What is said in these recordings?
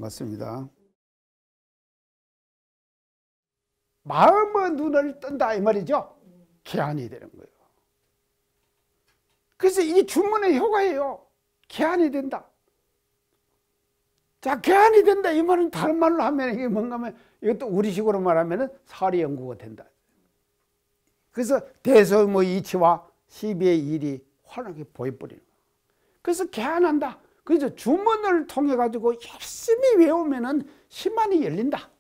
반갑습니다. 마음의 눈을 뜬다 이 말이죠. 개안이 되는 거예요. 그래서 이 주문의 효과예요. 개안이 된다. 자, 개안이 된다 이 말은 다른 말로 하면 이게 뭔가 하면 이것도 우리식으로 말하면은 사리 연구가 된다. 그래서 대소의 이치와 시비의 일이 환하게 보여버리는 거예요. 그래서 개안한다. 그래서 주문을 통해 가지고 열심히 외우면은 심한이 열린다.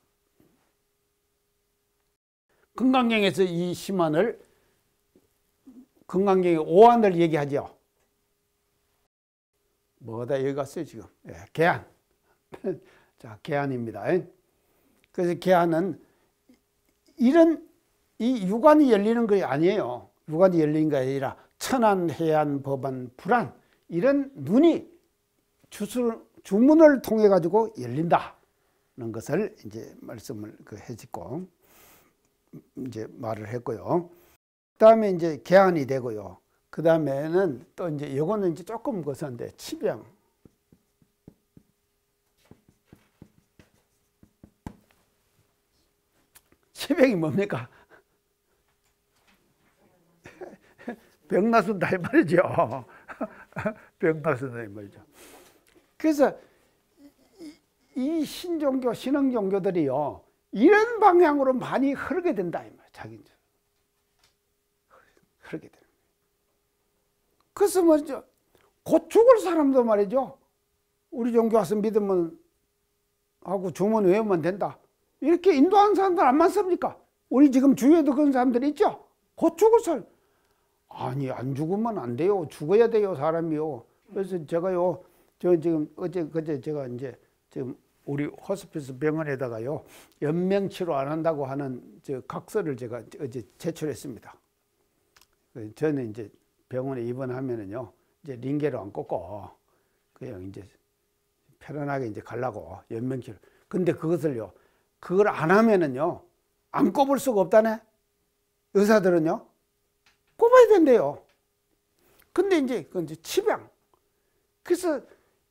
금강경에서 이 심한을 금강경의 오한을 얘기하죠. 뭐다 여기 갔어요 지금. 예, 개안. 자, 개안입니다. 그래서 개안은 이런 이 유관이 열리는 것이 아니에요. 유관이 열리는 게 아니라 천안, 해안, 법안, 불안 이런 눈이 주문을 통해 가지고 열린다는 것을 이제 말씀을 해짓고 이제 말을 했고요. 그다음에 이제 개안이 되고요. 그다음에는 또 이제 요거는 이제 조금 거선데 치병. 치병이 뭡니까? 병나순다 이 말이죠. 병나순다 이 말이죠. 그래서 이 신종교, 신흥종교들이요 이런 방향으로 많이 흐르게 된다 이 말이에요. 자기 흐르게 되는 거예요. 그래서 말이죠. 곧 죽을 사람도 말이죠. 우리 종교 와서 믿으면 하고 주문 외우면 된다. 이렇게 인도하는 사람들 안 많습니까? 우리 지금 주위에도 그런 사람들이 있죠. 곧 죽을 사람. 아니 안 죽으면 안 돼요. 죽어야 돼요 사람이요. 그래서 제가요 저 지금 그제 제가 이제 지금 우리 호스피스 병원에다가요 연명치료 안 한다고 하는 저 각서를 제가 어제 제출했습니다. 저는 이제 병원에 입원하면은요 이제 링게로 안 꽂고 그냥 이제 편안하게 이제 가려고 연명치료. 근데 그것을요 그걸 안 하면은요 안 꼽을 수가 없다네. 의사들은요 꼽아야 된대요. 근데 이제 그건 이제 치병. 그래서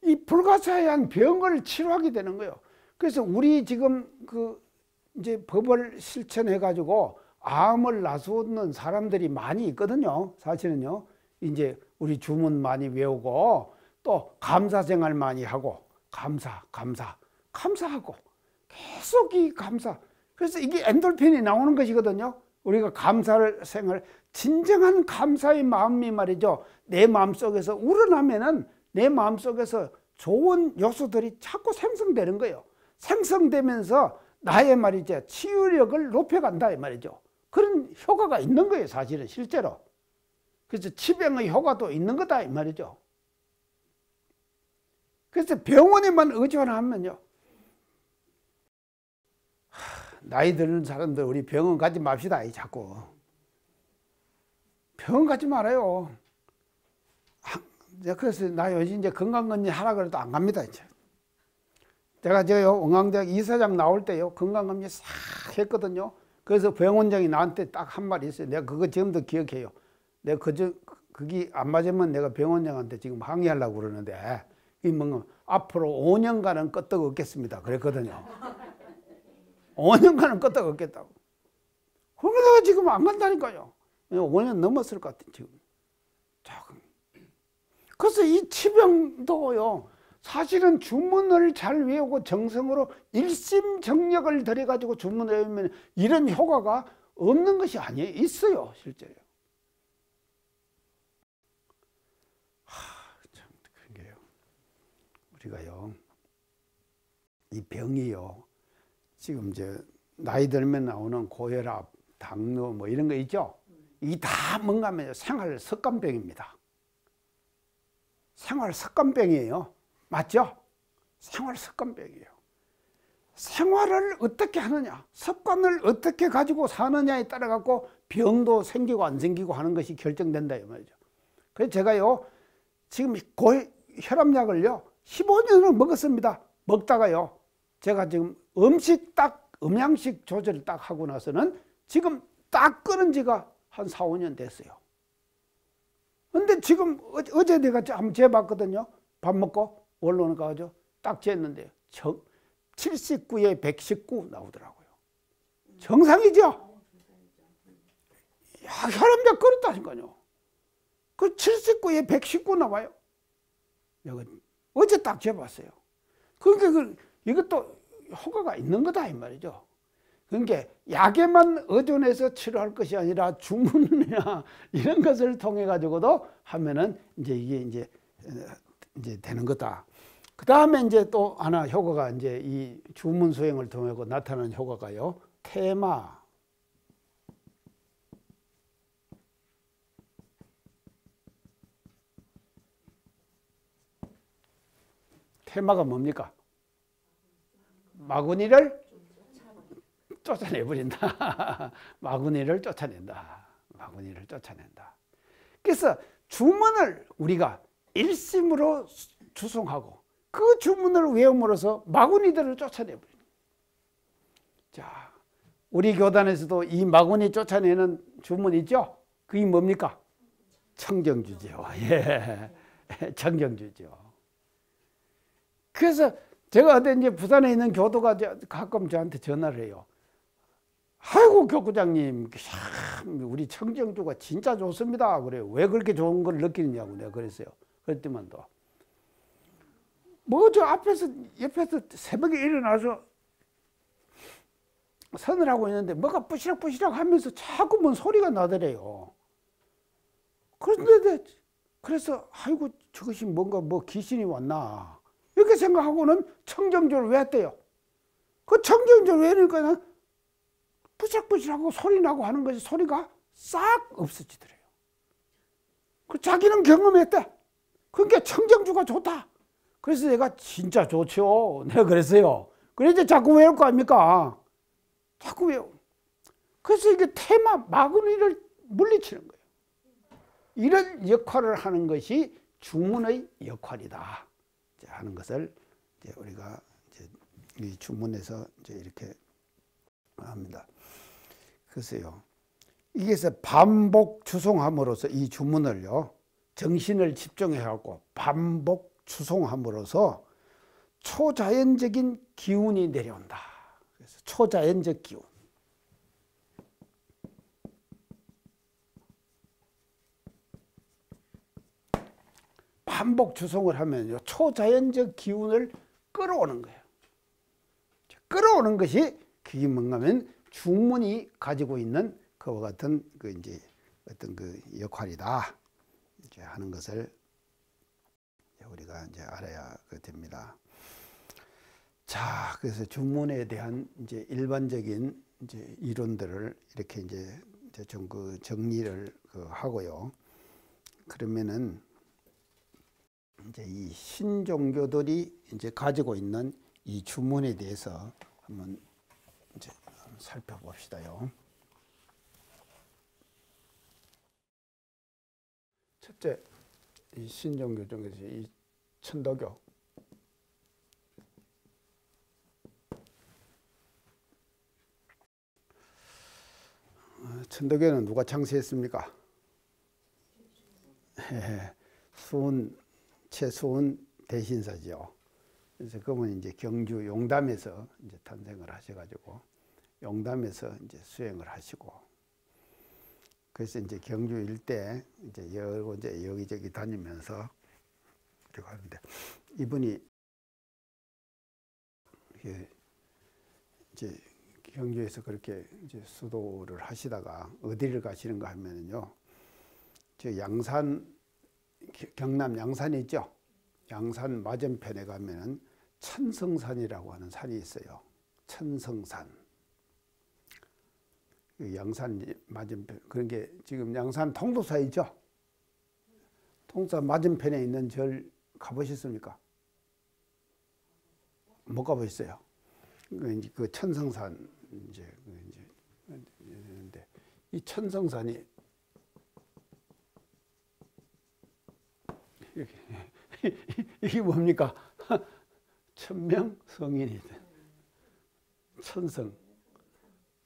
이 불가사의한 병을 치료하게 되는 거예요. 그래서 우리 지금 그 이제 법을 실천해 가지고 암을 나수는 사람들이 많이 있거든요. 사실은요. 이제 우리 주문 많이 외우고 또 감사 생활 많이 하고 감사하고 계속 이 감사. 그래서 이게 엔돌핀이 나오는 것이거든요. 우리가 감사를 생활 진정한 감사의 마음이 말이죠. 내 마음속에서 우러나면은 내 마음속에서 좋은 요소들이 자꾸 생성되는 거예요. 생성되면서 나의 말이죠. 치유력을 높여간다 이 말이죠. 그런 효과가 있는 거예요. 사실은 실제로. 그래서 치병의 효과도 있는 거다 이 말이죠. 그래서 병원에만 의존하면요. 나이 드는 사람들 우리 병원 가지 맙시다. 자꾸. 병원 가지 말아요. 그래서 나 요즘 이제 건강검진 하라 그래도 안 갑니다. 이제. 제가 저요 응앙대학 이사장 나올 때요 건강검진 싹 했거든요. 그래서 병원장이 나한테 딱 한 말이 있어요. 내가 그거 지금도 기억해요. 내가 그게 안 맞으면 내가 병원장한테 지금 항의하려고 그러는데 이 뭔가 앞으로 5년간은 끄떡 없겠습니다. 그랬거든요. 5년간은 끄떡 없겠다고. 그러면 내가 지금 안 간다니까요. 5년 넘었을 것 같아 지금. 조금. 그래서 이 치병도요 사실은 주문을 잘 외우고 정성으로 일심정력을 들여가지고 주문을 외우면 이런 효과가 없는 것이 아니에요. 있어요 실제로. 참 그런 게요. 우리가요 이 병이요 지금 이제 나이 들면 나오는 고혈압, 당뇨 뭐 이런 거 있죠. 이 다 뭔가 하면 생활 습관병입니다. 생활 습관병이에요. 맞죠? 생활 습관병이에요. 생활을 어떻게 하느냐, 습관을 어떻게 가지고 사느냐에 따라 갖고 병도 생기고 안 생기고 하는 것이 결정된다 이 말이죠. 그래서 제가요 지금 혈압약을요 15년을 먹었습니다. 먹다가요 제가 지금 음양식 조절을 딱 하고 나서는 지금 딱 끊은 지가 한 4, 5년 됐어요. 근데 지금 어제 내가 한번 재봤거든요. 밥 먹고 원로는 가죠. 딱 쟀는데요. 79에 119 나오더라고요. 정상이죠? 야, 혈압약 걸었다니까요. 그 79에 119 나와요. 이거 어제 딱 재봤어요. 그러니까 이것도 효과가 있는 거다 이 말이죠. 그러니까 약에만 의존해서 치료할 것이 아니라 주문이나 이런 것을 통해 가지고도 하면은 이제 이게 이제 되는 거다. 그 다음에 이제 또 하나 효과가 이제 이 주문 수행을 통해 나타나는 효과가요. 테마. 테마가 뭡니까? 마구니를 쫓아내버린다. 마구니를 쫓아낸다. 마구니를 쫓아낸다. 그래서 주문을 우리가 일심으로 주송하고 그 주문을 외움으로써 마구니들을 쫓아내버린다. 자, 우리 교단에서도 이 마구니 쫓아내는 주문 있죠? 그게 뭡니까? 청정주죠. 예, 청정주죠. 그래서 제가 어제 이제 부산에 있는 교도가 가끔 저한테 전화를 해요. 아이고 교구장님, 우리 청정주가 진짜 좋습니다. 그래요. 왜 그렇게 좋은 걸 느끼느냐고 내가 그랬어요. 그랬더만도 뭐 저 옆에서 새벽에 일어나서 선을 하고 있는데 뭐가 뿌시락뿌시락 하면서 자꾸 뭔 소리가 나더래요. 그런데 그래서 아이고 저것이 뭔가 뭐 귀신이 왔나 이렇게 생각하고는 청정주를 왜 했대요. 그 청정주를 왜 하니까 뿌시락뿌시락하고 소리 나고 하는 것이 소리가 싹 없어지더래요. 그 자기는 경험했대. 그러니까 청정주가 좋다. 그래서 내가 진짜 좋죠. 내가 그랬어요. 그래서 자꾸 외울 거 아닙니까? 자꾸 외워. 그래서 이게 테마 마구니를 물리치는 거예요. 이런 역할을 하는 것이 주문의 역할이다. 하는 것을 이제 우리가 이제 이 주문에서 이제 이렇게 합니다. 그래서요. 이게서 반복 추송함으로써 이 주문을요. 정신을 집중해 갖고 반복 추송함으로써 초자연적인 기운이 내려온다. 그래서 초자연적 기운. 반복 추송을 하면요. 초자연적 기운을 끌어오는 거예요. 끌어오는 것이 그게 뭔가 하면 주문이 가지고 있는 그와 같은 그 이제 어떤 그 역할이다. 이제 하는 것을 우리가 이제 알아야 됩니다. 자, 그래서 주문에 대한 이제 일반적인 이제 이론들을 이렇게 이제 좀 그 정리를 하고요. 그러면은 이제 이 신종교들이 이제 가지고 있는 이 주문에 대해서 한번 이제 살펴봅시다요. 첫째, 이 신종교 중에서 이 천도교. 천도교는 누가 창시했습니까? 최수훈 대신사죠. 그래서 그분이 이제 경주 용담에서 이제 탄생을 하셔가지고 용담에서 이제 수행을 하시고 그래서 이제 경주 일대 이제 여기저기 다니면서 이렇게 하는데 이분이 이제 경주에서 그렇게 이제 수도를 하시다가 어디를 가시는가 하면은요, 저 양산 경남 양산이 있죠. 양산 맞은편에 가면은 천성산이라고 하는 산이 있어요. 천성산. 양산 맞은편, 그런 게 지금 양산 통도사 있죠. 통도사 맞은편에 있는 절 가보셨습니까? 못 가보셨어요. 그 천성산 이제 이 천성산이 이게 뭡니까? 천명성인이든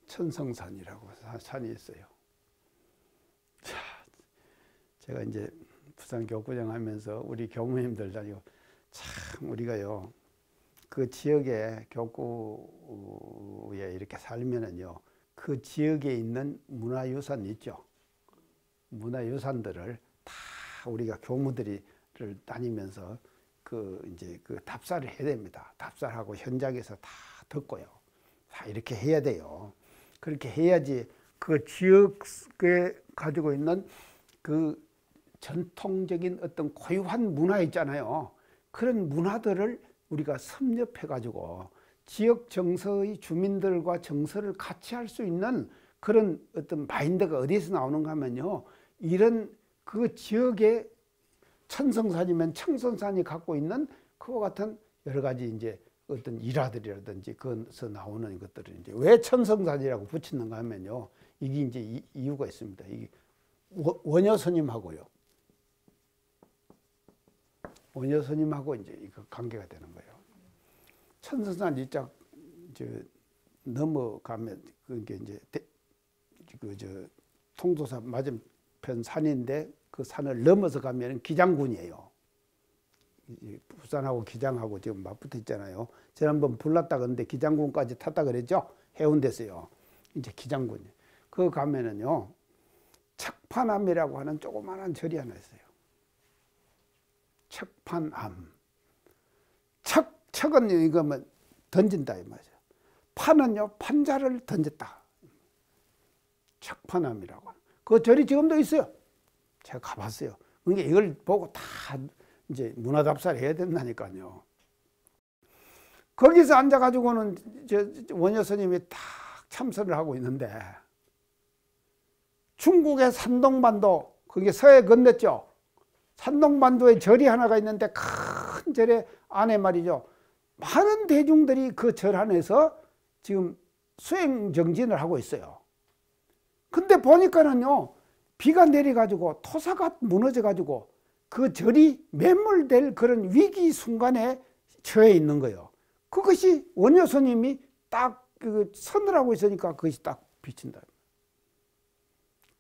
천성산이라고 산이 있어요. 자, 제가 이제 부산 교구장 하면서 우리 교무님들 다니고 참 우리가요 그 지역의 교구에 이렇게 살면은요, 그 지역에 있는 문화유산 있죠. 문화유산들을 다 우리가 교무들을 다니면서 이제 그 답사를 해야 됩니다. 답사하고 현장에서 다 듣고요. 다 이렇게 해야 돼요. 그렇게 해야지 그 지역에 가지고 있는 그 전통적인 어떤 고유한 문화 있잖아요. 그런 문화들을 우리가 섭렵해 가지고 지역 정서의 주민들과 정서를 같이 할 수 있는 그런 어떤 마인드가 어디서 나오는가 하면요, 이런 그 지역의 천성산이면 청선산이 갖고 있는 그와 같은 여러 가지 이제 어떤 일화들이라든지 거기서 나오는 것들을 이제 왜 천성산이라고 붙이는가 하면요, 이게 이제 이유가 있습니다. 이게 원효 스님하고요, 원효 스님하고 이제 이거 관계가 되는 거예요. 천성산 이쪽 넘어가면 그게 이제 통도산 맞은편 산인데 그 산을 넘어서 가면 기장군이에요. 부산하고 기장하고 지금 맞붙어 있잖아요. 지난번 불났다 그랬는데 기장군까지 탔다 그랬죠. 해운대에서요. 이제 기장군이. 그 가면은요, 척판암이라고 하는 조그마한 절이 하나 있어요. 척판암. 척은 이거 뭐 던진다 이 말이죠. 판은요, 판자를 던졌다. 척판암이라고. 그 절이 지금도 있어요. 제가 가봤어요. 그러니까 이걸 보고 다 이제 문화답사를 해야 된다니까요. 거기서 앉아가지고는 원효 스님이 딱 참선을 하고 있는데, 중국의 산동반도, 그게 서해 건넜죠. 산동반도에 절이 하나가 있는데 큰 절의 안에 말이죠, 많은 대중들이 그 절 안에서 지금 수행정진을 하고 있어요. 근데 보니까는요, 비가 내려가지고 토사가 무너져가지고 그 절이 매몰될 그런 위기 순간에 처해 있는 거예요. 그것이 원효 스님이 딱 그 선을 하고 있으니까 그것이 딱 비친다.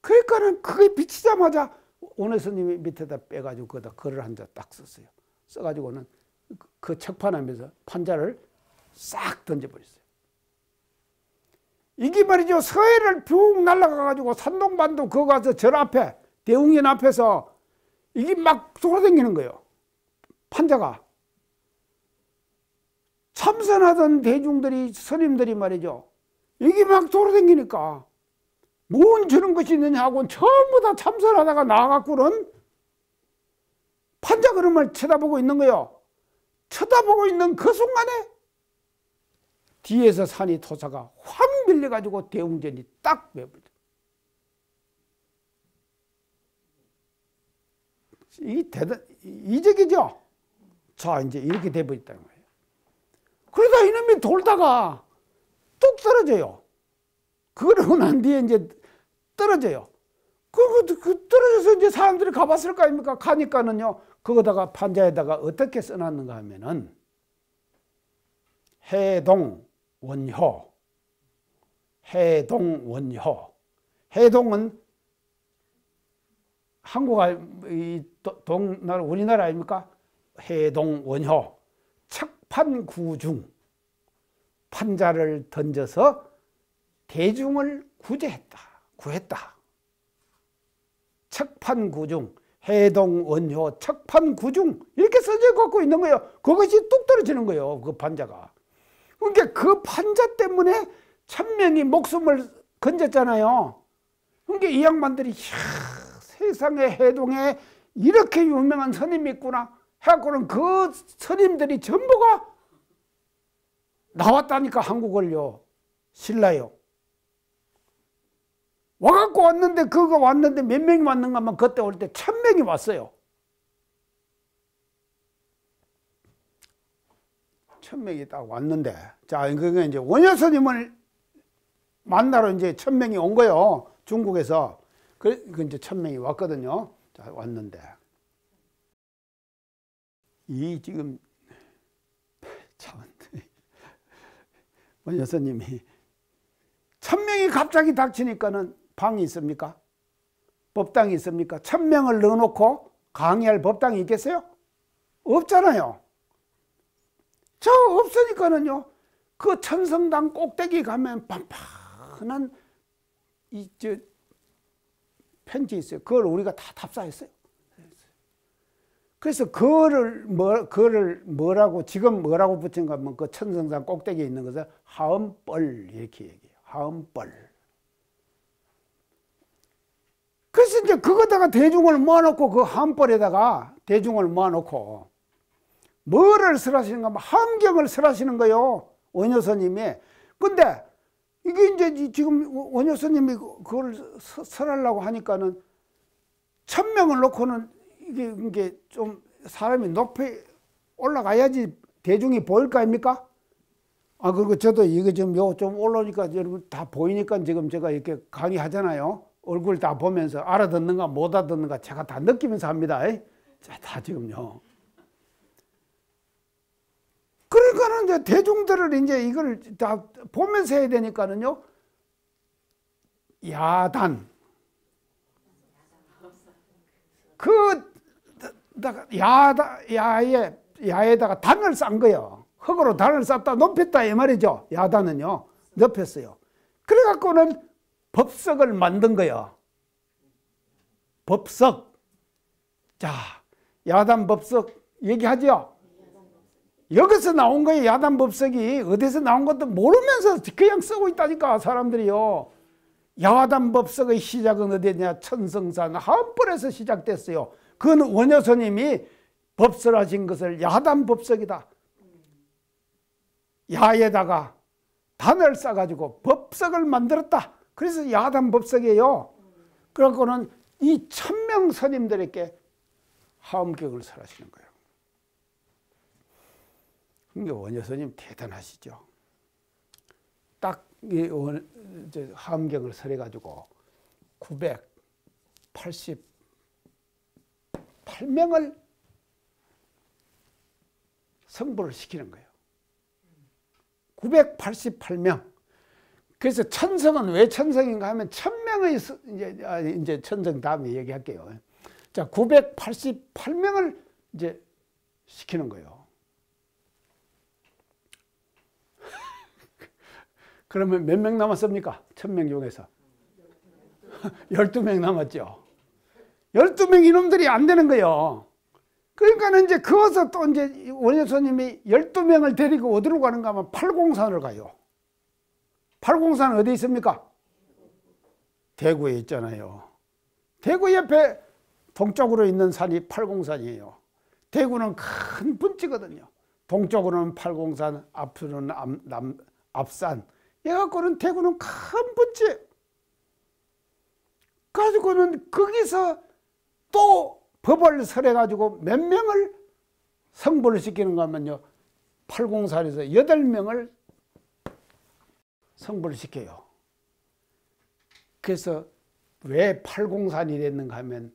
그러니까는 그게 비치자마자 원효 스님이 밑에다 빼가지고 거기다 글을 한 자 딱 썼어요. 써가지고는 그 척판하면서 판자를 싹 던져버렸어요. 이게 말이죠, 서해를 쭉 날아가가지고 산동반도 거기 가서 절 앞에, 대웅전 앞에서 이게 막 돌아다니는 거예요. 판자가. 참선하던 대중들이, 스님들이 말이죠, 이게 막 돌아다니니까 뭔 저런 것이 있느냐 하고 전부 다 참선하다가 나와갖고는 판자 그림을 쳐다보고 있는 거예요. 쳐다보고 있는 그 순간에 뒤에서 산이 토사가 확 밀려가지고 대웅전이 딱 매버려. 이게 이적이죠? 자, 이제 이렇게 돼버렸다는 거예요. 그러다 이놈이 돌다가 뚝 떨어져요. 그러고 난 뒤에 이제 떨어져요. 그 떨어져서 이제 사람들이 가봤을 거 아닙니까? 가니까는요, 그거다가 판자에다가 어떻게 써놨는가 하면은, 해동원효. 해동원효. 해동은 우리나라 아닙니까? 해동원효. 척판구중. 판자를 던져서 대중을 구했다. 척판구중. 해동원효 척판구중. 이렇게 써져 갖고 있는 거예요. 그것이 뚝 떨어지는 거예요. 그 판자가. 그러니까 그 판자 때문에 1000명이 목숨을 건졌잖아요. 그러니까 이 양반들이, 세상에 해동에 이렇게 유명한 스님이 있구나 해갖고는 그 스님들이 전부가 나왔다니까, 한국을요. 신라요. 와갖고 왔는데 몇 명이 왔는가 하면 그때 올 때 1000명이 왔어요. 1000명이 딱 왔는데, 자, 그게 이제 원효 스님을 만나러 이제 1000명이 온 거예요. 중국에서. 그 이제 1000명이 왔거든요. 자, 왔는데. 이 지금, 참, 원효 스님이 1000명이 갑자기 닥치니까는 방이 있습니까? 법당이 있습니까? 1000명을 넣어놓고 강의할 법당이 있겠어요? 없잖아요. 저 없으니까는요, 그 천성당 꼭대기 가면 판판한 편지 있어요. 그걸 우리가 다 답사했어요. 그래서 그거를 뭐라고 지금 뭐라고 붙인가 하면 그 천성산 꼭대기에 있는 것을 하음벌 이렇게 얘기해요. 하음벌. 그래서 이제 그거다가 대중을 모아놓고 그 하음벌에다가 대중을 모아놓고 뭐를 설하시는가 하면 함경을 설하시는 거예요. 원효스님이. 근데 이게 이제 지금 원효스님이 그걸 설하려고 하니까는 1000명을 놓고는 이게 좀 사람이 높이 올라가야지 대중이 보일 거 아닙니까? 아, 그리고 저도 이게 좀 올라오니까 여러분 다 보이니까 지금 제가 이렇게 강의하잖아요. 얼굴 다 보면서 알아듣는가 못 알아듣는가 제가 다 느끼면서 합니다. 자, 다 지금요. 그러니까는 이제 대중들을 이제 이걸 다 보면서 해야 되니까는요. 야단. 야에다가 단을 싼 거예요. 흙으로 단을 쌌다 높였다 이 말이죠. 야단은요. 높였어요. 그래갖고는 법석을 만든 거예요. 법석. 자, 야단 법석 얘기하죠. 여기서 나온 거예요. 야단 법석이 어디서 나온 것도 모르면서 그냥 쓰고 있다니까 사람들이요. 야단 법석의 시작은 어디냐? 천성산 하음벌에서 시작됐어요. 그건 원효스님이 법설하신 것을 야단 법석이다. 야에다가 단을 싸가지고 법석을 만들었다. 그래서 야단 법석이에요. 그래갖고는 이 1000명 스님들에게 하음격을 설하시는 거예요. 그러니까 원효스님 대단하시죠. 딱 이 하음격을 설해가지고 988명을 성불을 시키는 거예요. 988명. 그래서 천성은 왜 천성인가 하면 1000명의 이제 천성 다음에 얘기할게요. 자, 988명을 이제 시키는 거예요. 그러면 몇 명 남았습니까? 1000명 중에서 12명 남았죠. 12명 이놈들이 안 되는 거예요. 그러니까 이제 그어서 또 이제 원효스님이 12명을 데리고 어디로 가는가 하면 팔공산을 가요. 팔공산 어디 있습니까? 대구에 있잖아요. 대구 옆에 동쪽으로 있는 산이 팔공산이에요. 대구는 큰 분지거든요. 동쪽으로는 팔공산, 앞으로는 앞산. 해갖고는 대구는 큰 분지. 가지고는 거기서 또 법을 설해가지고 몇 명을 성불을 시키는가 하면요. 팔공산에서 8명을 성불을 시켜요. 그래서 왜 팔공산이 됐는가 하면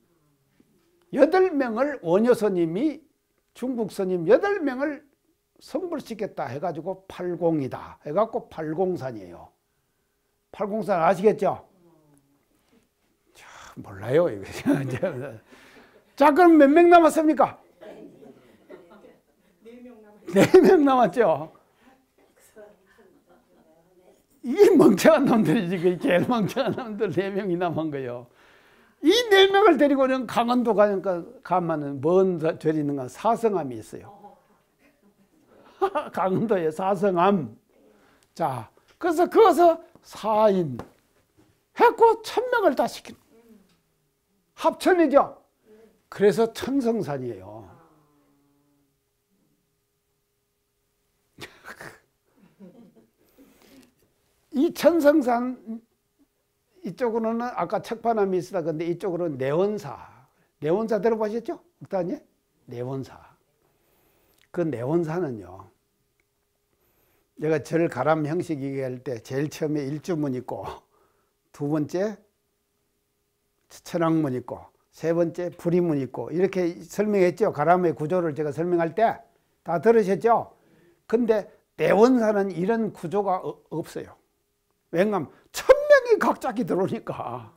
8명을 원효스님이 중국 스님 8명을 성불시켰다 해가지고 팔공이다 해갖고 팔공산이에요. 팔공산 아시겠죠? 자, 몰라요. 자, 그럼 몇 명 남았습니까? 4명 남았죠. 이 멍청한 놈들이 지금 제일 멍청한 놈들 4명이 남은 거예요. 이 4명을 데리고는 강원도 가면은 먼 절이 있는가 사성암이 있어요. 강원도에 사성암. 자, 그래서 거기서 4인 했고 1000명을 다 시키는 합천이죠. 그래서 천성산이에요. 이 천성산 이쪽으로는 아까 척파남이 있었다. 근데 이쪽으로는 내원사. 내원사 들어보셨죠? 옥단이? 내원사. 그 내원사는요. 내가 절 가람 형식 얘기할 때 제일 처음에 일주문 있고 두 번째 천왕문 있고 세 번째 불의문 있고 이렇게 설명했죠. 가람의 구조를 제가 설명할 때 다 들으셨죠? 근데 내원사는 이런 구조가 없어요. 왜냐하면 1000명이 각자기 들어오니까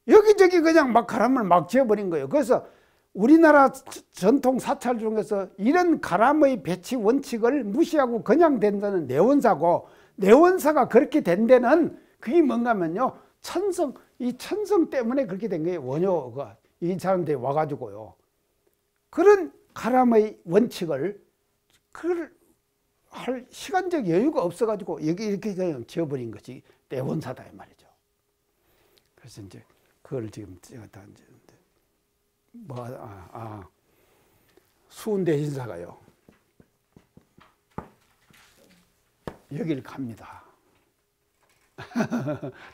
여기저기 그냥 막 가람을 막 지어버린 거예요. 그래서 우리나라 전통 사찰 중에서 이런 가람의 배치 원칙을 무시하고 그냥 된다는 내원사고, 내원사가 그렇게 된 데는 그게 뭔가 하면요, 이 천성 때문에 그렇게 된 거예요. 원효가 이 사람들이 와가지고요, 그런 가람의 원칙을 그걸 할 시간적 여유가 없어가지고 여기 이렇게 그냥 지어버린 것이 내원사다 이 말이죠. 그래서 이제 그걸 지금 다 이제 수훈대신사가요, 여기를 갑니다.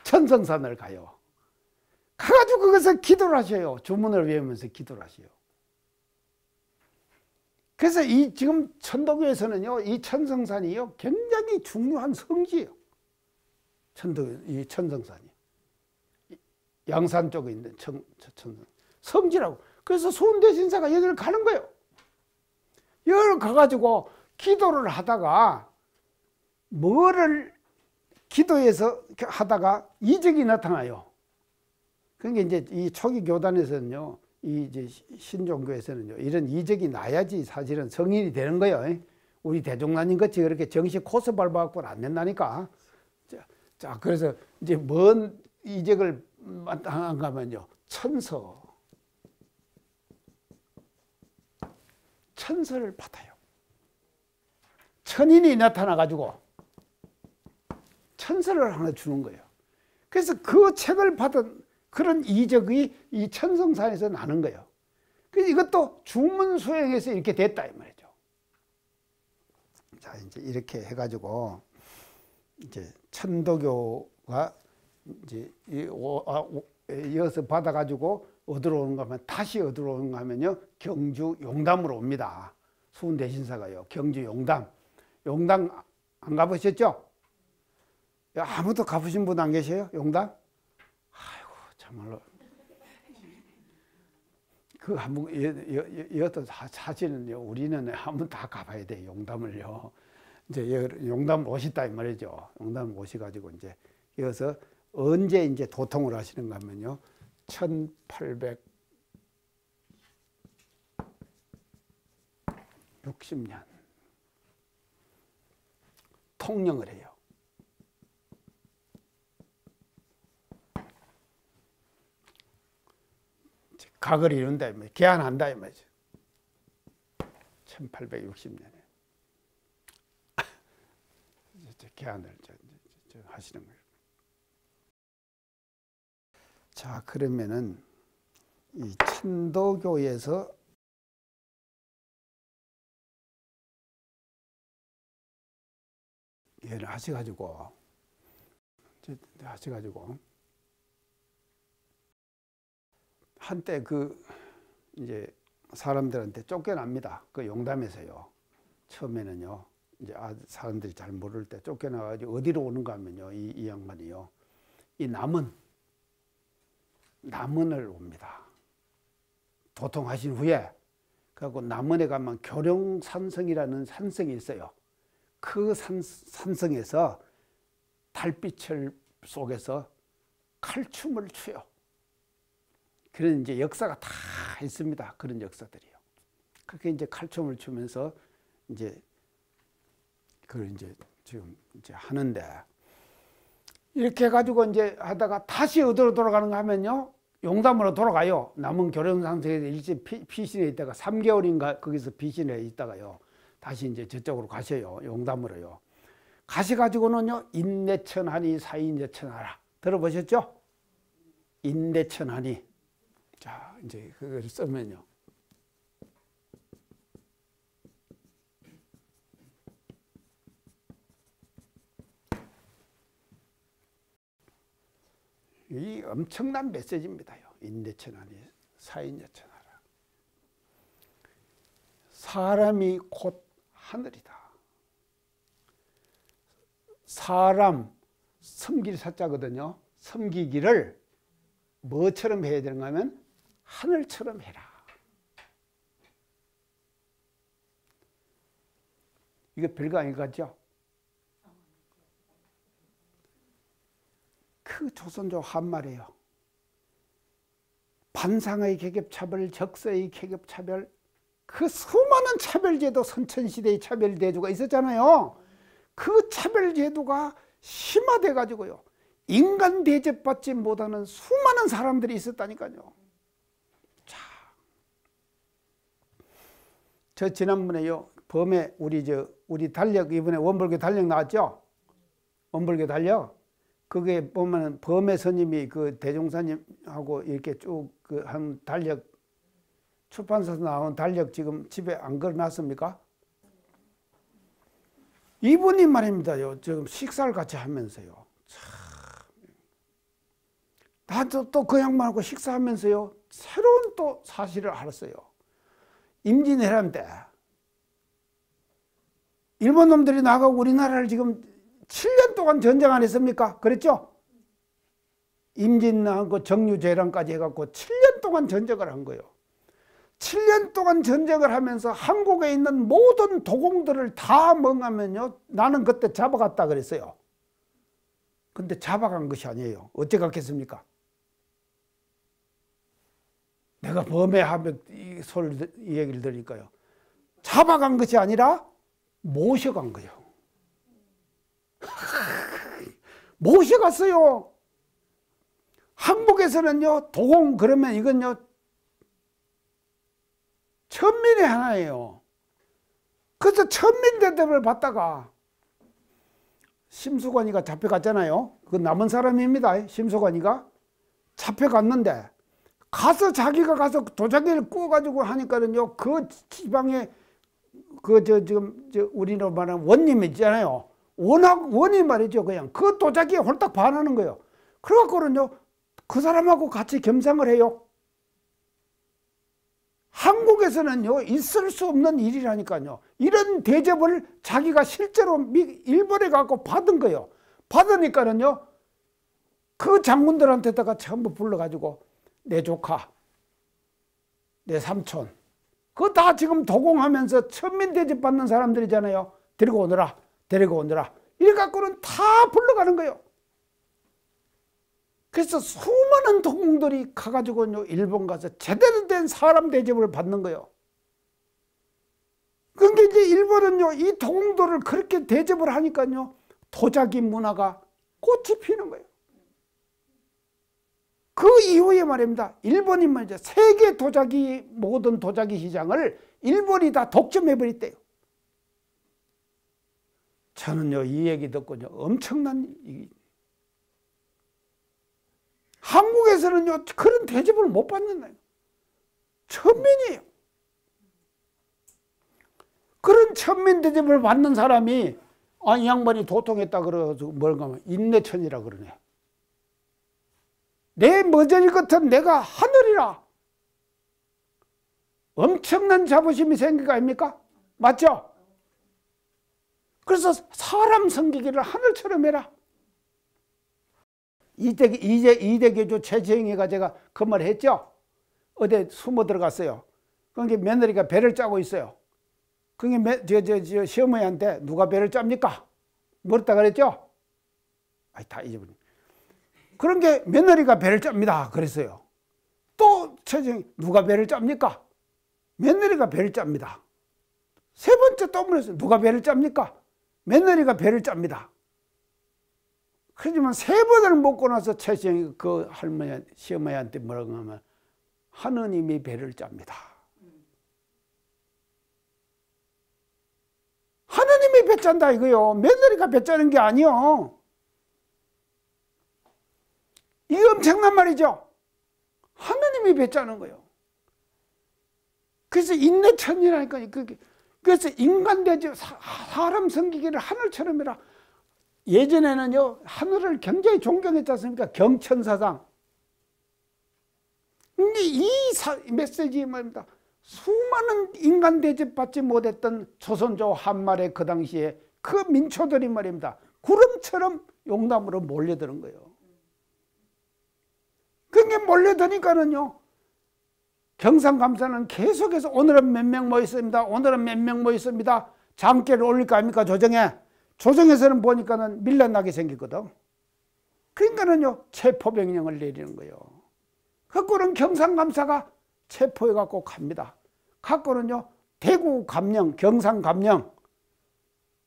천성산을 가요. 가가지고 거기서 기도를 하셔요. 주문을 외우면서 기도를 하셔요. 그래서 이 지금 천도교에서는요, 이 천성산이요, 굉장히 중요한 성지예요. 이 천성산이. 양산 쪽에 있는 천성. 성지라고. 그래서 수훈대신사가 여기를 가는 거예요. 여기를 가가지고 기도를 하다가 뭐를 기도해서 하다가 이적이 나타나요. 그러니까 이제 이 초기 교단에서는요, 이 이제 신종교에서는요, 이런 이적이 나야지 사실은 성인이 되는 거예요. 우리 대종난인 같이 그렇게 정식 코스 밟아갖고는 안 된다니까. 자, 그래서 이제 뭔 이적을 만나가면요, 천서를 받아요. 천인이 나타나가지고 천서를 하나 주는 거예요. 그래서 그 책을 받은 그런 이적이 이 천성산에서 나는 거예요. 그래서 이것도 주문 수행에서 이렇게 됐다 이 말이죠. 자, 이제 이렇게 해가지고 이제 천도교가 이제 이어서 받아가지고 어디로 오는가 하면, 다시 어디로 오는가 하면요, 경주 용담으로 옵니다. 수훈대신사가요, 경주 용담. 용담 안 가보셨죠? 아무도 가보신 분 안 계세요? 용담? 아이고, 정말로. 그 한번, 이것도 사실은요, 우리는 한번 다 가봐야 돼, 용담을요. 이제 용담 오셨다 이 말이죠. 용담 오셔가지고 이제 이어서 언제 이제 도통을 하시는가 하면요, 1860년 통령을 해요. 각을 이룬다 이 말이죠. 개안한다 이 말이죠. 1860년에 개안을 하시는 거예요. 자, 그러면은 이 천도교에서 얘를 하셔가지고 한때 그 이제 사람들한테 쫓겨납니다. 그 용담에서요. 처음에는요, 이제 사람들이 잘 모를 때 쫓겨나가지고 어디로 오는가 하면요, 이 양반이요, 이 남원을 옵니다. 도통하신 후에. 그리고 남원에 가면 교룡산성이라는 산성이 있어요. 그 산성에서 달빛을 속에서 칼춤을 추요. 그런 이제 역사가 다 있습니다. 그런 역사들이요. 그렇게 이제 칼춤을 추면서 이제 그걸 이제 지금 이제 하는데, 이렇게 해가지고 이제 하다가 다시 어디로 돌아가는가 하면요, 용담으로 돌아가요. 남은 교련상성에서 일찍 피신해 있다가 3개월인가 거기서 피신해 있다가요, 다시 이제 저쪽으로 가셔요. 용담으로요. 가셔가지고는요, 인내천하니 사인제천하라. 들어보셨죠? 인내천하니. 자, 이제 그걸 쓰면요, 이 엄청난 메시지입니다요. 인내천하니 사인제천하라. 사람이 곧 하늘이다. 사람, 섬길 사자거든요. 섬기기를 뭐처럼 해야 되는가 하면 하늘처럼 해라. 이거 별거 아닌 것 같죠? 그 조선족 한말이에요. 반상의 계급차별, 적서의 계급차별, 그 수많은 차별제도, 선천시대의 차별제도가 있었잖아요. 그 차별제도가 심화돼 가지고요, 인간 대접받지 못하는 수많은 사람들이 있었다니까요. 자, 저 지난번에요, 범에 우리 달력, 이번에 원불교 달력 나왔죠? 원불교 달력. 그게 보면 범의 스님이 그 대종사님하고 이렇게 쭉 그 한 달력, 출판사에서 나온 달력 지금 집에 안 걸어놨습니까? 이분이 말입니다요, 지금 식사를 같이 하면서요, 나도 또 그 양반하고 식사하면서요, 새로운 또 사실을 알았어요. 임진왜란 때 일본 놈들이 나가고 우리나라를 지금 7년 동안 전쟁 안 했습니까? 그랬죠? 임진하고 정유재란까지 해갖고 7년 동안 전쟁을 한 거예요. 7년 동안 전쟁을 하면서 한국에 있는 모든 도공들을 다 멍하면요, 나는 그때 잡아갔다 그랬어요. 근데 잡아간 것이 아니에요. 어째 갔겠습니까? 내가 범해하면 이 얘기를 들으니까요, 잡아간 것이 아니라 모셔간 거예요. 모셔갔어요. 한국에서는요, 도공 그러면 이건요, 천민의 하나예요. 그래서 천민 대접을 받다가 심수관이가 잡혀갔잖아요. 그 남은 사람입니다. 심수관이가 잡혀갔는데, 가서 자기가 가서 도자기를 구워가지고 하니까는요, 그 지방에 지금 우리로 말하는 원님 있잖아요. 원이 말이죠. 그냥 그 도자기에 홀딱 반하는 거예요. 그래갖고는요, 그 사람하고 같이 겸상을 해요. 한국에서는요, 있을 수 없는 일이라니까요. 이런 대접을 자기가 실제로 일본에 가고 받은 거예요. 받으니까는요, 그 장군들한테다가 전부 불러가지고 내 조카, 내 삼촌, 그거 다 지금 도공하면서 천민 대접 받는 사람들이잖아요. 데리고 오너라, 데리고 오너라. 이래 갖고는 다 불러가는 거예요. 그래서 수많은 도공들이 가가지고요, 일본 가서 제대로 된 사람 대접을 받는 거예요. 그러니까 이제 일본은요, 이 도공들을 그렇게 대접을 하니까요, 도자기 문화가 꽃이 피는 거예요. 그 이후에 말입니다, 일본이 먼저 세계 도자기, 모든 도자기 시장을 일본이 다 독점해버렸대요. 저는요, 이 얘기 듣고요, 엄청난 한국에서는요, 그런 대접을 못 받는다요. 천민이에요. 그런 천민 대접을 받는 사람이, 이 양반이 도통했다 그래가지고 뭘까 하면 인내천이라 그러네. 내 머저리 같은 내가 하늘이라. 엄청난 자부심이 생긴 거 아닙니까? 맞죠? 그래서 사람 섬기기를 하늘처럼 해라. 이대교주 최재형이가 제가 그 말 했죠? 어디 숨어 들어갔어요. 그게 며느리가 배를 짜고 있어요. 그게 저 시어머니한테 누가 배를 짭니까? 뭐랬다 그랬죠? 다 잊어버린. 그런 게 며느리가 배를 짭니다. 그랬어요. 또 최재형이 누가 배를 짭니까? 며느리가 배를 짭니다. 세 번째 또 물었어요. 누가 배를 짭니까? 며느리가 배를 짭니다. 하지만 세 번을 먹고 나서 최재형이 그 할머니, 시어머니한테 뭐라고 하면 하느님이 배를 짭니다. 하느님이 배 짠다 이거요. 며느리가 배 짜는 게 아니요. 이게 엄청난 말이죠. 하느님이 배 짜는 거예요. 그래서 인내천이라니까. 그래서 인간 대접, 사람 섬기기를 하늘처럼 해라. 예전에는요, 하늘을 굉장히 존경했지 않습니까? 경천사상. 근데 이 메시지 말입니다. 수많은 인간 대접받지 못했던 조선조 한말의 그 당시에 그 민초들이 말입니다. 구름처럼 용담으로 몰려드는 거예요. 그게 몰려드니까는요, 경상감사는 계속해서 오늘은 몇 명 모였습니다. 오늘은 몇 명 모였습니다. 장계를 올릴 거 아닙니까? 조정에. 조정에서는 보니까는 밀려나게 생겼거든. 그러니까는요, 체포명령을 내리는 거예요. 그거는 경상감사가 체포해갖고 갑니다. 갖고는요, 대구 감령, 경상 감령,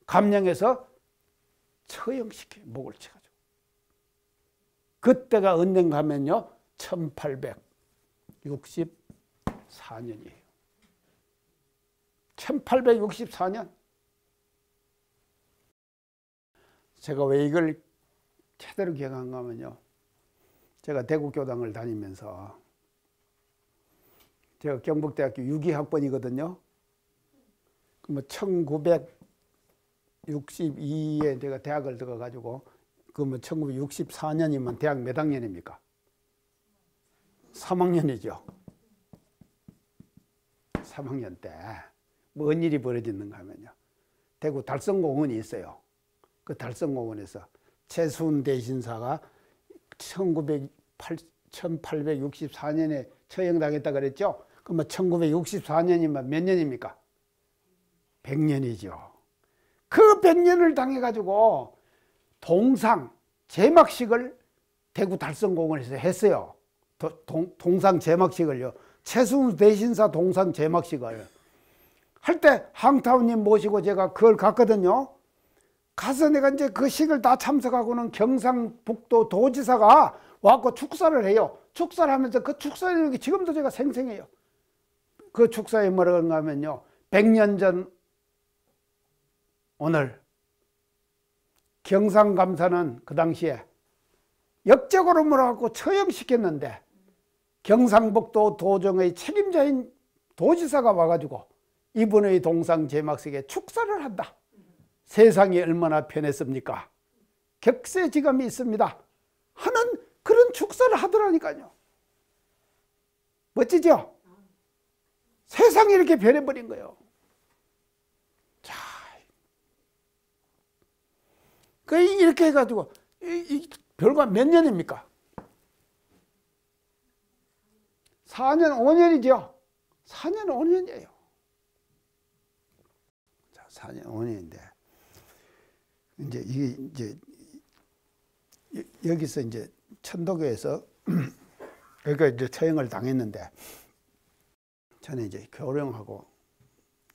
감령에서 처형시켜, 목을 쳐가지고. 그때가 언젠가 하면요, 1864년이에요. 1864년. 제가 왜 이걸 제대로 기억한가 하면요, 제가 대구교당을 다니면서, 제가 경북대학교 6기학번이거든요. 뭐 1962에 제가 대학을 들어가지고, 뭐 1964년이면 대학 몇 학년입니까? 3학년이죠. 3학년 때 뭔 일이 벌어졌는가 하면요, 대구 달성공원이 있어요. 그 달성공원에서 최수훈 대신사가 1864년에 처형당했다 그랬죠. 그러면 1964년이면 몇 년입니까? 100년이죠. 그 100년을 당해가지고 동상 제막식을 대구 달성공원에서 했어요. 동상 제막식을요. 최수훈 대신사 동상 제막식을 할 때 항타운님 모시고 제가 그걸 갔거든요. 가서 내가 이제 그 식을 다 참석하고는 경상북도 도지사가 와서 축사를 해요. 축사를 하면서 그 축사는 지금도 제가 생생해요. 그 축사에 뭐라고 하면요, 100년 전 오늘 경상감사는 그 당시에 역적으로 몰아갖고 처형시켰는데 경상북도 도정의 책임자인 도지사가 와가지고 이분의 동상 제막식에 축사를 한다. 세상이 얼마나 편했습니까? 격세지감이 있습니다. 하는 그런 축사를 하더라니까요. 멋지죠? 세상이 이렇게 변해버린 거예요. 자, 그 이렇게 해가지고 이 별거 몇 년입니까? 4년, 5년이죠. 4년, 5년이에요. 자, 4년, 5년인데 이제 이게 여기서 이제 천도교에서 그러니까 이제 처형을 당했는데 저는 이제 교령하고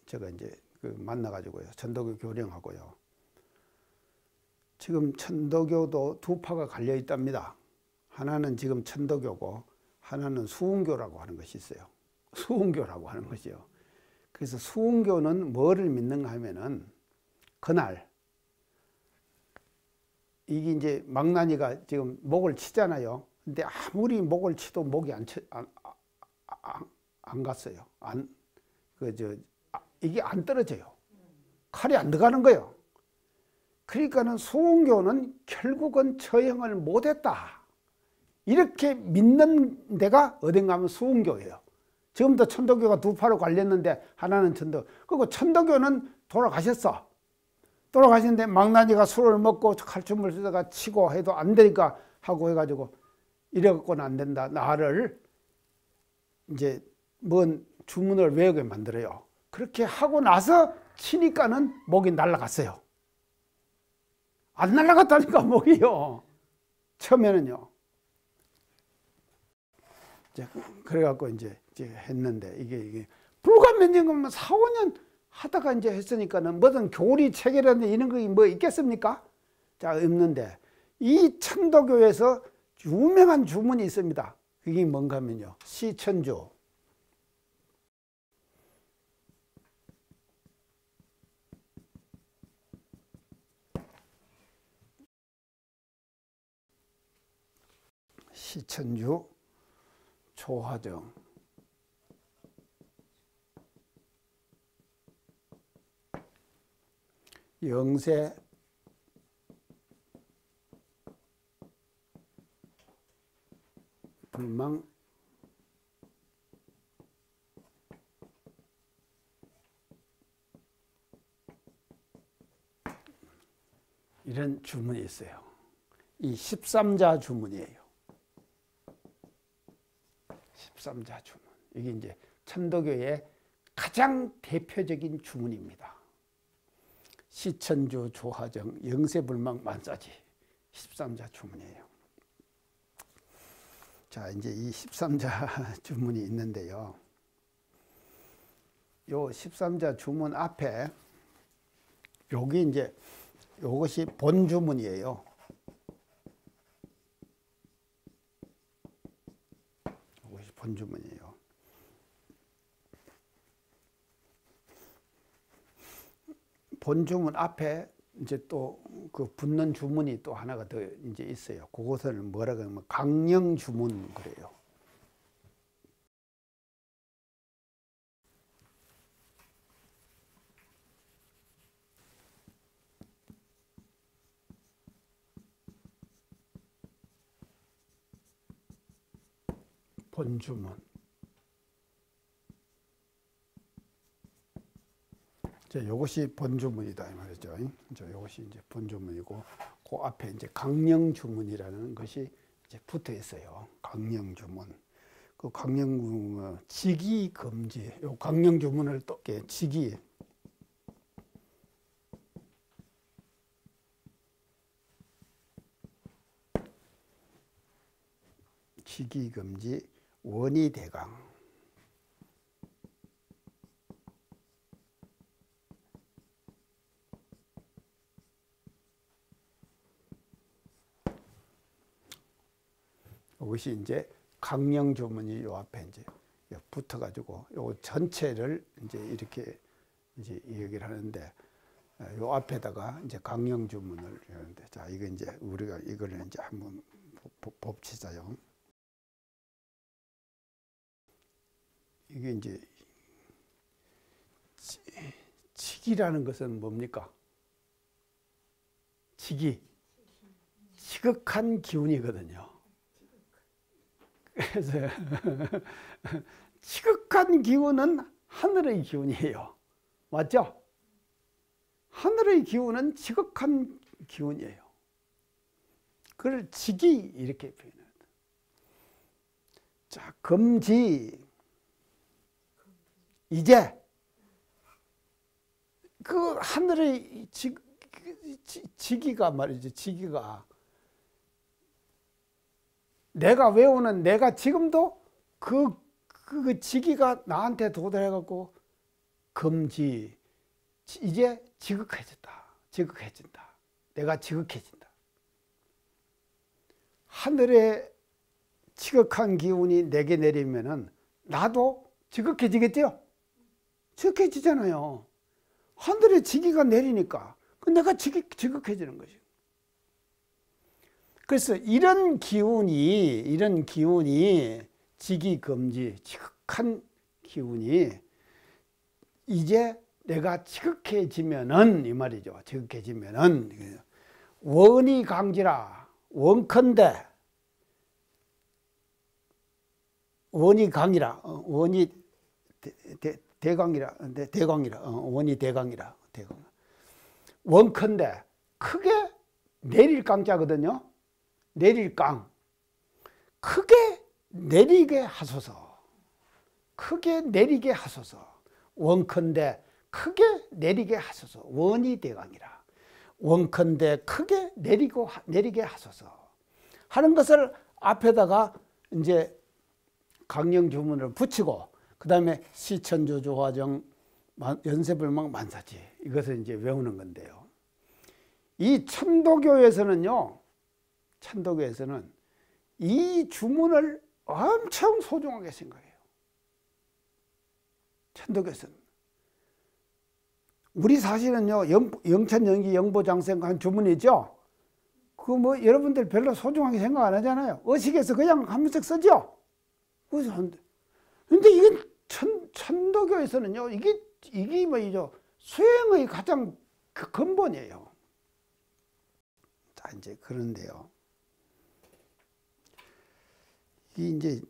제가 이제 그 만나가지고요, 천도교 교령하고요. 지금 천도교도 두 파가 갈려 있답니다. 하나는 지금 천도교고 하나는 수흥교라고 하는 것이 있어요. 수흥교라고 하는 것이요. 그래서 수흥교는 뭐를 믿는가 하면은 그날 이게 이제 망나니가 지금 목을 치잖아요. 근데 아무리 목을 치도 목이 안 갔어요. 이게 안 떨어져요. 칼이 안 들어가는 거예요. 그러니까는 수흥교는 결국은 처형을 못했다. 이렇게 믿는 데가 어딘가 하면 수흥교예요. 지금도 천도교가 두 파로 갈렸는데 하나는 천도. 그리고 천도교는 돌아가셨어. 돌아가시는데 망나니가 술을 먹고 칼춤을 쓰다가 치고 해도 안 되니까 하고 해가지고 이래갖고는 안 된다. 나를 이제 뭔 주문을 외우게 만들어요. 그렇게 하고 나서 치니까는 목이 날아갔어요. 안 날아갔다니까 목이요. 처음에는요. 그래갖고 이제 했는데 이게 불과 몇 년이면 4, 5년 하다가 이제 했으니까는 뭐든 교리 체계라든지 이런 거 뭐 있겠습니까? 자, 없는데 이 천도교에서 유명한 주문이 있습니다. 그게 뭔가 하면요, 시천주. 시천주 조화정. 영세 불망 이런 주문이 있어요. 이 13자 주문이에요. 13자 주문. 이게 이제 천도교의 가장 대표적인 주문입니다. 시천주 조화정 영세불망 만사지 13자 주문이에요. 자, 자, 이제 이 13자 주문이 있는데요. 요 13자 주문 앞에 여기 이제 요것이 본 주문이에요. 요것이 본 주문이에요. 본 주문 앞에 이제 또 그 붙는 주문이 또 하나가 더 이제 있어요. 그것을 뭐라고 하면 강령 주문 그래요. 본 주문. 이제 요것이 본주문이다 이 말이죠. 이제 요것이 이제 본주문이고 그 앞에 이제 강령주문이라는 것이 이제 붙어 있어요. 강령주문. 그 강령주문 직이 금지. 요 강령주문을 또 이렇게 직이 금지 원이 대강. 이것이 이제 강령 주문이 요 앞에 이제 붙어가지고 요 전체를 이제 이렇게 이제 얘기를 하는데 요 앞에다가 이제 강령 주문을 하는데 자 이거 이제 우리가 이걸 이제 한번 봅시다요. 이게 이제 직이라는 것은 뭡니까? 직이 지극한 기운이거든요. 그래서 지극한 기운은 하늘의 기운이에요. 맞죠? 하늘의 기운은 지극한 기운이에요. 그걸 직이 이렇게 표현합니다. 자, 금지. 이제 그 하늘의 지기가 말이죠. 지기가 내가 외우는 내가 지금도 그 지기가 나한테 도달해갖고 금지 이제 지극해졌다. 지극해진다. 내가 지극해진다. 하늘의 지극한 기운이 내게 내리면은 나도 지극해지겠죠? 지극해지잖아요. 하늘의 지기가 내리니까 내가 지극해지는 것이에요. 그래서 이런 기운이 지기금지 지극한 기운이 이제 내가 지극해지면은 이 말이죠. 지극해지면은 원이 강지라 원컨대 원이 강이라 원이 대강이라 대강이라 원이 대강이라 대강 원컨대 크게 내릴 강자거든요. 내릴 강 크게 내리게 하소서. 크게 내리게 하소서. 원컨대 크게 내리게 하소서. 원이 대강이라. 원컨대 크게 내리게 하소서. 하는 것을 앞에다가 이제 강령 주문을 붙이고 그다음에 시천조조화정 연세불망 만사지 이것을 이제 외우는 건데요. 이 천도교에서는요. 천도교에서는 이 주문을 엄청 소중하게 생각해요. 천도교에서는. 우리 사실은요, 영천연기 영보장생 한 주문이죠. 그 뭐 여러분들 별로 소중하게 생각 안 하잖아요. 의식에서 그냥 한 번씩 쓰죠. 근데 이건 천도교에서는요, 이게 뭐죠? 수행의 가장 그 근본이에요. 자, 이제 그런데요. 이게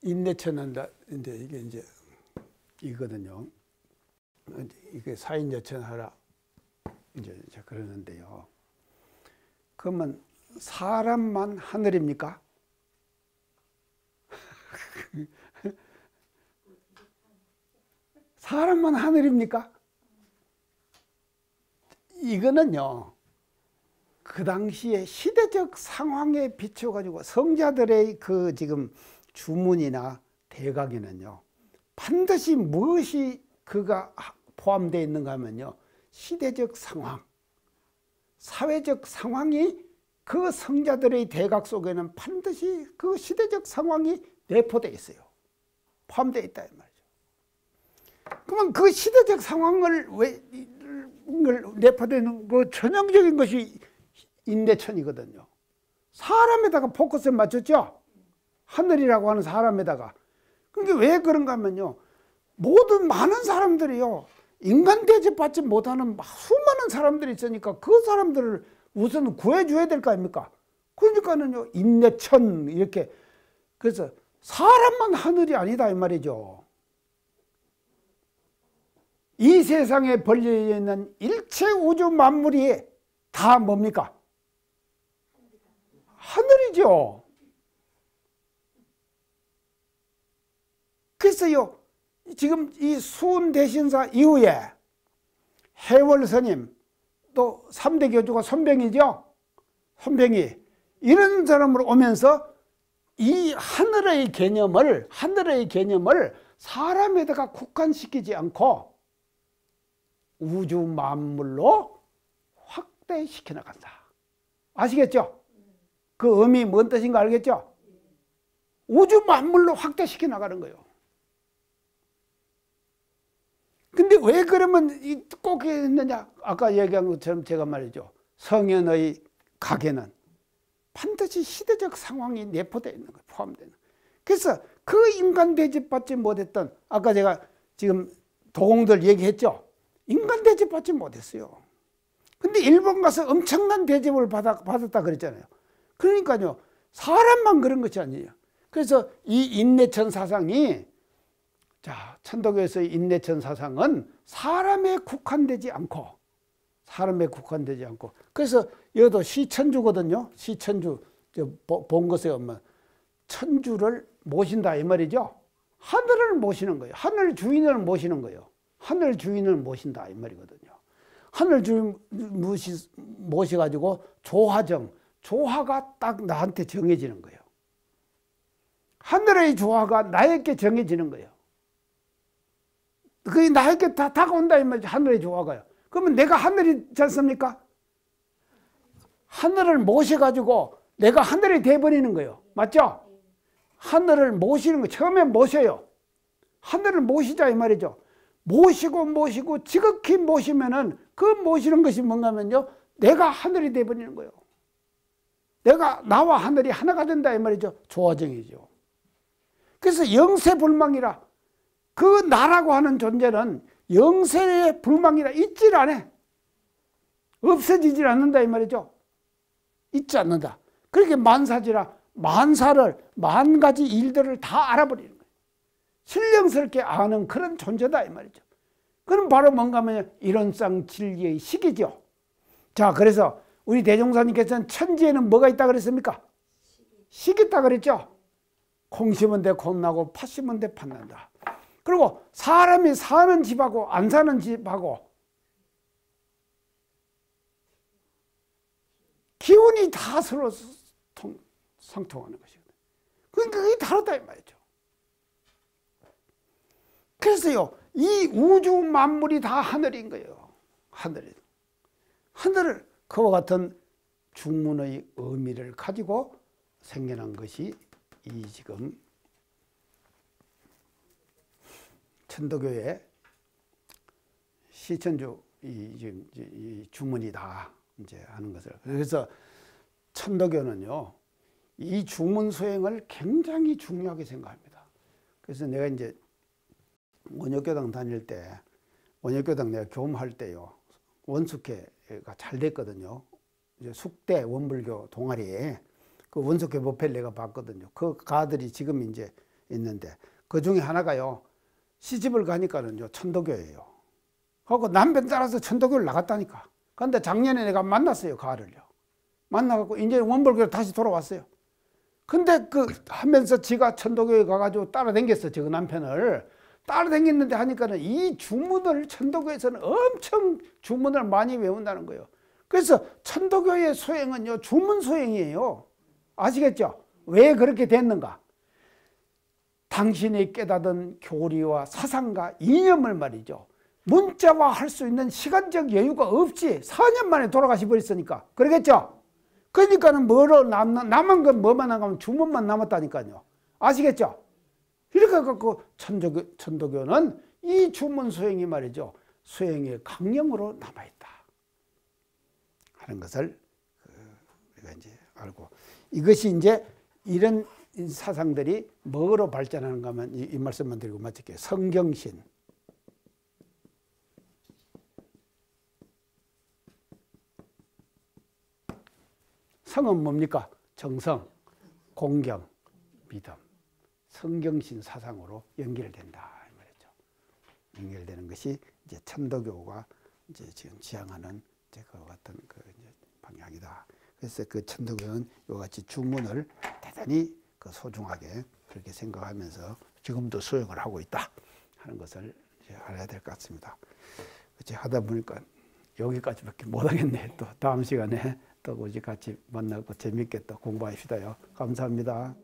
인내천한다. 이게 이제 이거든요. 이게 사인여천하라. 이제 그러는데요. 그러면 사람만 하늘입니까? 사람만 하늘입니까? 이거는요. 그 당시에 시대적 상황에 비춰 가지고 성자들의 그 지금 주문이나 대각에는요, 반드시 무엇이 그가 포함되어 있는가 하면요, 시대적 상황, 사회적 상황이 그 성자들의 대각 속에는 반드시 그 시대적 상황이 내포되어 있어요. 포함되어 있다 이 말이죠. 그러면 그 시대적 상황을 내포되어 있는 그 전형적인 것이 인내천이거든요. 사람에다가 포커스를 맞췄죠. 하늘이라고 하는 사람에다가. 그게 왜 그런가 하면요, 모든 많은 사람들이요, 인간 대접받지 못하는 수많은 사람들이 있으니까 그 사람들을 우선 구해줘야 될 거 아닙니까? 그러니까는요, 인내천 이렇게. 그래서 사람만 하늘이 아니다 이 말이죠. 이 세상에 벌려 있는 일체 우주 만물이 다 뭡니까? 하늘이죠. 그래서요, 지금 이 수훈대신사 이후에 해월스님, 또 3대 교주가 손병이죠. 손병이 이런 사람으로 오면서 이 하늘의 개념을 사람에다가 국한시키지 않고 우주 만물로 확대시켜 나간다. 아시겠죠? 그 의미 뭔 뜻인가 알겠죠? 우주 만물로 확대시켜 나가는 거예요. 근데 왜 그러면 꼭 했느냐? 아까 얘기한 것처럼 제가 말이죠. 성현의 각에는 반드시 시대적 상황이 내포되어 있는 거예요. 포함되는. 그래서 그 인간 대접받지 못했던, 아까 제가 지금 도공들 얘기했죠. 인간 대접받지 못했어요. 근데 일본 가서 엄청난 대접을 받았다 그랬잖아요. 그러니까요, 사람만 그런 것이 아니에요. 그래서 이 인내천 사상이, 자, 천도교에서의 인내천 사상은 사람에 국한되지 않고, 그래서 여기도 시천주거든요. 시천주, 본 것에 보면 천주를 모신다 이 말이죠. 하늘을 모시는 거예요. 하늘 주인을 모시는 거예요. 하늘 주인을 모신다 이 말이거든요. 하늘 주인 모셔가지고 조화가 딱 나한테 정해지는 거예요. 하늘의 조화가 나에게 정해지는 거예요. 그게 나에게 다 다가온다 이 말이죠. 하늘의 조화가요. 그러면 내가 하늘이지 않습니까? 하늘을 모셔가지고 내가 하늘이 돼버리는 거예요. 맞죠? 하늘을 모시는 거, 처음에 모셔요. 하늘을 모시자 이 말이죠. 모시고 지극히 모시면은 그 모시는 것이 뭔가 하면요, 내가 하늘이 돼버리는 거예요. 나와 하늘이 하나가 된다 이 말이죠. 조화정이죠. 그래서 영세불망이라, 그 나라고 하는 존재는 영세의 불망이라 있질 않아. 없어지질 않는다 이 말이죠. 있지 않는다. 그렇게 만사지라 만 가지 일들을 다 알아버리는 거예요. 신령스럽게 아는 그런 존재다 이 말이죠. 그럼 바로 뭔가 하면 이론상 진리의 식이죠. 자, 그래서 우리 대종사님께서는 천지에는 뭐가 있다 그랬습니까? 식이 있다 그랬죠. 콩 심은 데 콩 나고 팥 심은 데 팥 난다. 그리고 사람이 사는 집하고 안 사는 집하고 기운이 다 서로 상통하는 것이거든요. 그러니까 그게 다르다 이 말이죠. 그래서요, 이 우주 만물이 다 하늘인 거예요. 하늘을 그와 같은 중문의 의미를 가지고 생겨난 것이 이 지금 천도교의 시천주 이 주문이다 이제 하는 것을. 그래서 천도교는요, 이 주문 수행을 굉장히 중요하게 생각합니다. 그래서 내가 이제 원효교당 다닐 때, 원효교당 내가 교험할 때요, 원숙회가 잘 됐거든요. 이제 숙대 원불교 동아리에 그 원숙회 법회를 내가 봤거든요. 그 가들이 지금 이제 있는데 그 중에 하나가요, 시집을 가니까는요 천도교예요. 하고 남편 따라서 천도교를 나갔다니까. 그런데 작년에 내가 만났어요, 가을을요. 만나갖고 이제 원불교로 다시 돌아왔어요. 근데 그 하면서 지가 천도교에 가가지고 따라다녔어, 저 남편을. 따라다녔는데 하니까는 이 주문을 천도교에서는 엄청 주문을 많이 외운다는 거예요. 그래서 천도교의 소행은요, 주문 소행이에요. 아시겠죠? 왜 그렇게 됐는가? 당신이 깨닫은 교리와 사상과 이념을 말이죠. 문자화할 수 있는 시간적 여유가 없이 4년 만에 돌아가시 버렸으니까. 그러겠죠? 그러니까는 남은 건 뭐만 남으면 주문만 남았다니까요. 아시겠죠? 이렇게 갖고 천도교는 이 주문 소행이 말이죠. 소행의 강령으로 남아있다 하는 것을 우리가 이제 알고, 이것이 이제 이런 사상들이 뭐로 발전하는가 하면 이 말씀만 드리고 마칠게요. 성경신, 성은 뭡니까? 정성, 공경, 믿음, 성경신 사상으로 연결된다 이 말이죠. 연결되는 것이 이제 천도교가 이제 지금 지향하는 이제 그 같은 그 이제 방향이다. 그래서 그 천도교는 이와 같이 주문을 대단히 그 소중하게 그렇게 생각하면서 지금도 수행을 하고 있다 하는 것을 이제 알아야 될 것 같습니다. 그렇지 하다 보니까 여기까지밖에 못 하겠네. 또 다음 시간에 또 우리 같이 만나고 재밌게 또 공부합시다요. 감사합니다.